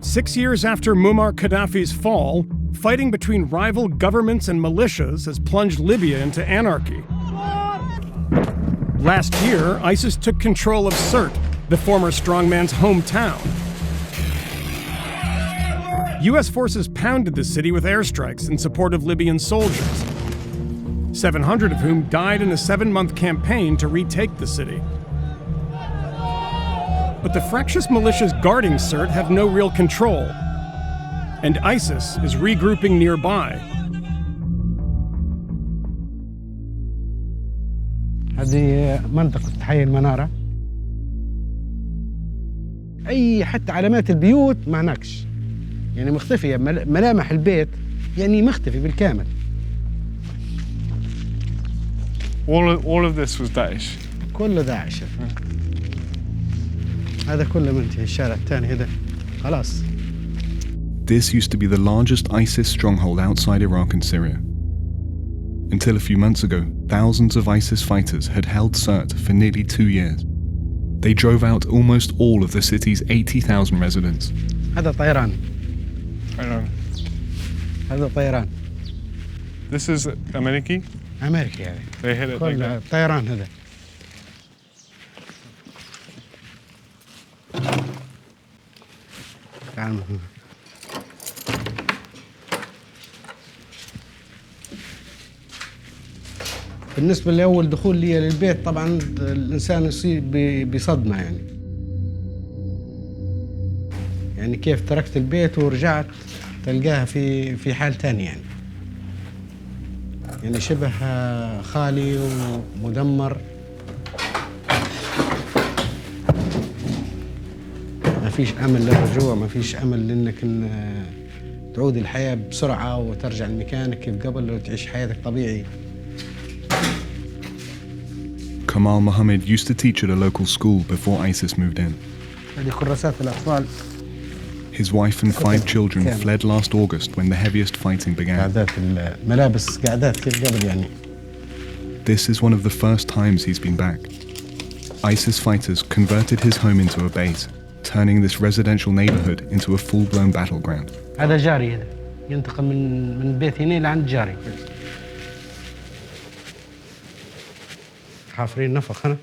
6 years after Muammar Gaddafi's fall, fighting between rival governments and militias has plunged Libya into anarchy. Last year, ISIS took control of Sirte, the former strongman's hometown. U.S. forces pounded the city with airstrikes in support of Libyan soldiers, 700 of whom died in a 7-month campaign to retake the city. But the fractious militias guarding Sirte have no real control, and ISIS is regrouping nearby. هذه منطقة حي المنارة. أي حتى علامات البيوت ما هناكش، يعني مختفية، ملامح البيت يعني مختفي بالكامل. All of this was Daesh. كله داعش. هذا كله منتهي الشارع الثاني هذا خلاص. This used to be the largest ISIS stronghold outside Iraq and Syria. Until a few months ago, thousands of ISIS fighters had held Sirte for nearly 2 years. They drove out almost all of the city's 80,000 residents. هذا طيران. هذا طيران. This is American? أمريكي يعني. They hit it like that. طيران هذا. تعال. بالنسبة لأول دخول لي للبيت طبعاً الإنسان يصيب بصدمة يعني كيف تركت البيت ورجعت تلقاها في حال تاني يعني شبه خالي ومدمر. ما فيش أمل للرجوع، ما فيش أمل لأنك تعود الحياة بسرعة وترجع لمكانك كيف قبل وتعيش حياتك طبيعي. Kamal Mohammed used to teach at a local school before ISIS moved in. هذه كراسات الأطفال. His wife and 5 children fled last August when the heaviest fighting began. قعدات الملابس قعدات كيف قبل يعني. This is one of the first times he's been back. ISIS fighters converted his home into a base, turning this residential neighborhood into a full-blown battleground. هذا جاري هذا ينتقل من البيت هنا لعند جاري. حافرين نفق هنا.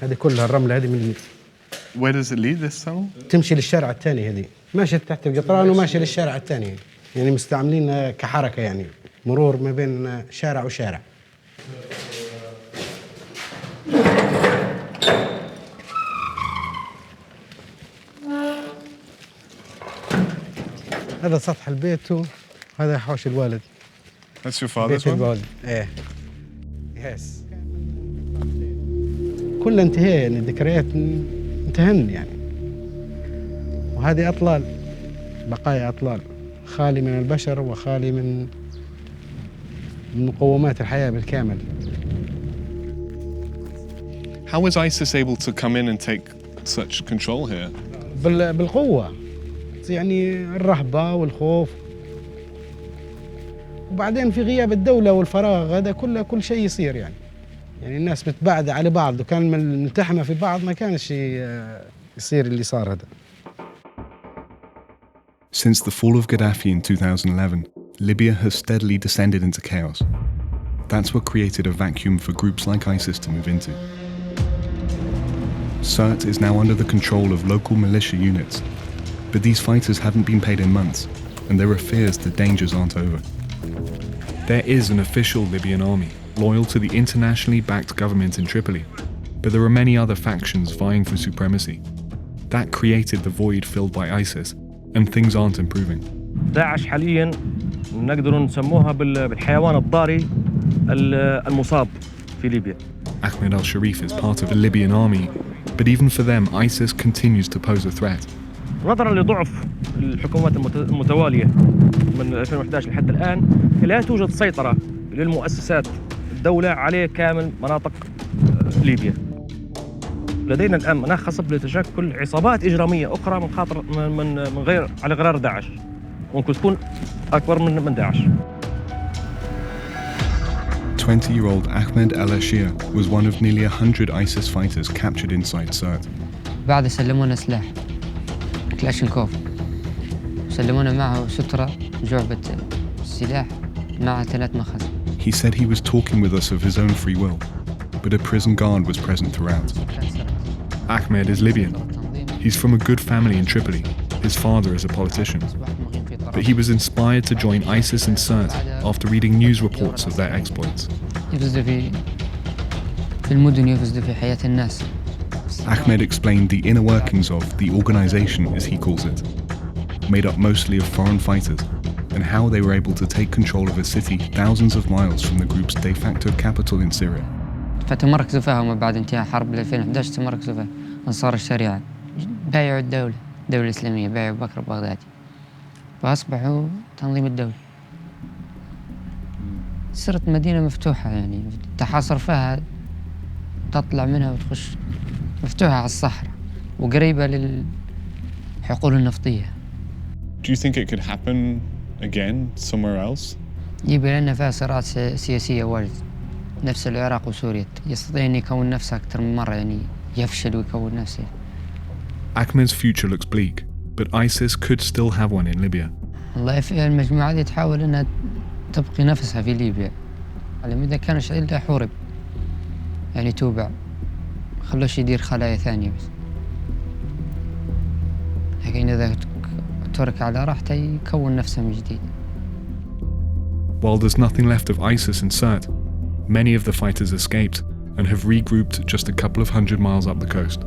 هذه كلها الرملة هذه من. Where does it lead, this tunnel? تمشي للشارع الثاني هذه، ماشية تحت القطران وماشية للشارع الثاني، يعني مستعملين كحركة يعني مرور ما بين شارع وشارع. هذا سطح البيت وهذا حوش الوالد. That's your father's one? ايه. يس. كلها انتهى يعني الذكريات انتهن يعني. وهذه أطلال، بقايا أطلال، خالي من البشر وخالي من مقومات الحياة بالكامل. How was ISIS able to come in and take such control here? بالقوة، يعني الرهبة والخوف. وبعدين في غياب الدولة والفراغ هذا كل شيء يصير يعني الناس متباعدة على بعض، وكان ملتحمة في بعض ما كانش يصير اللي صار هذا. Since the fall of Gaddafi in 2011, Libya has steadily descended into chaos. That's what created a vacuum for groups like ISIS to move into. Sirte is now under the control of local militia units, but these fighters haven't been paid in months, and there are fears the dangers aren't over. There is an official Libyan army, loyal to the internationally backed government in Tripoli, but there are many other factions vying for supremacy. That created the void filled by ISIS, and things aren't improving. داعش حاليا نقدر نسموها بالحيوان الضاري المصاب في ليبيا. Ahmed al-Sharif is part of the Libyan army, but even for them, ISIS continues to pose a threat. نظرا لضعف الحكومات المتوالية من 2011 لحد الآن، لا توجد سيطرة للمؤسسات الدولة على كامل مناطق ليبيا. لدينا الآن مناخ خصب لتشكل عصابات إجرامية أخرى من خاطر من غير على غرار داعش، ممكن تكون أكبر من داعش. 20-year-old Ahmed al-Ashir was one of nearly 100 ISIS fighters captured inside Sirte. بعد سلمونا سلاح كلاشينكوف سلمونا معه سترة جعبة السلاح مع 3 مخازن. He said he was talking with us of his own free will, but a prison guard was present throughout. Ahmed is Libyan. He's from a good family in Tripoli. His father is a politician. But he was inspired to join ISIS in Sirte after reading news reports of their exploits. Ahmed explained the inner workings of the organization, as he calls it, made up mostly of foreign fighters, and how they were able to take control of a city thousands of miles from the group's de facto capital in Syria. فتمركزوا فيها وما بعد انتهاء حرب 2011 تمركزوا فيها أنصار الشريعة، بايعوا الدولة الإسلامية، بايعوا بكر بغدادي، فأصبحوا تنظيم الدولة. صرت مدينة مفتوحة، يعني تحاصر فيها تطلع منها وتخش، مفتوحة على الصحراء وقريبة للحقول النفطية. Do you think it could happen again somewhere else? ليبيا لأن فيها صراعات سياسية واجد، نفس العراق وسوريا، يستطيع أن يكون نفسه أكثر من مرة، يعني يفشل ويكون نفسه. Ahmed's future looks bleak, but ISIS could still have one in Libya. والله في المجموعة دي تحاول أنها تبقي نفسها في ليبيا، على إذا كان الشعيل ده حورب، يعني توبع، خلوش يدير خلايا ثانية بس. لكن إذا ترك على راحته يكون نفسه من جديد. While there's nothing left of ISIS in Sirte, many of the fighters escaped and have regrouped just a couple of 100 miles up the coast.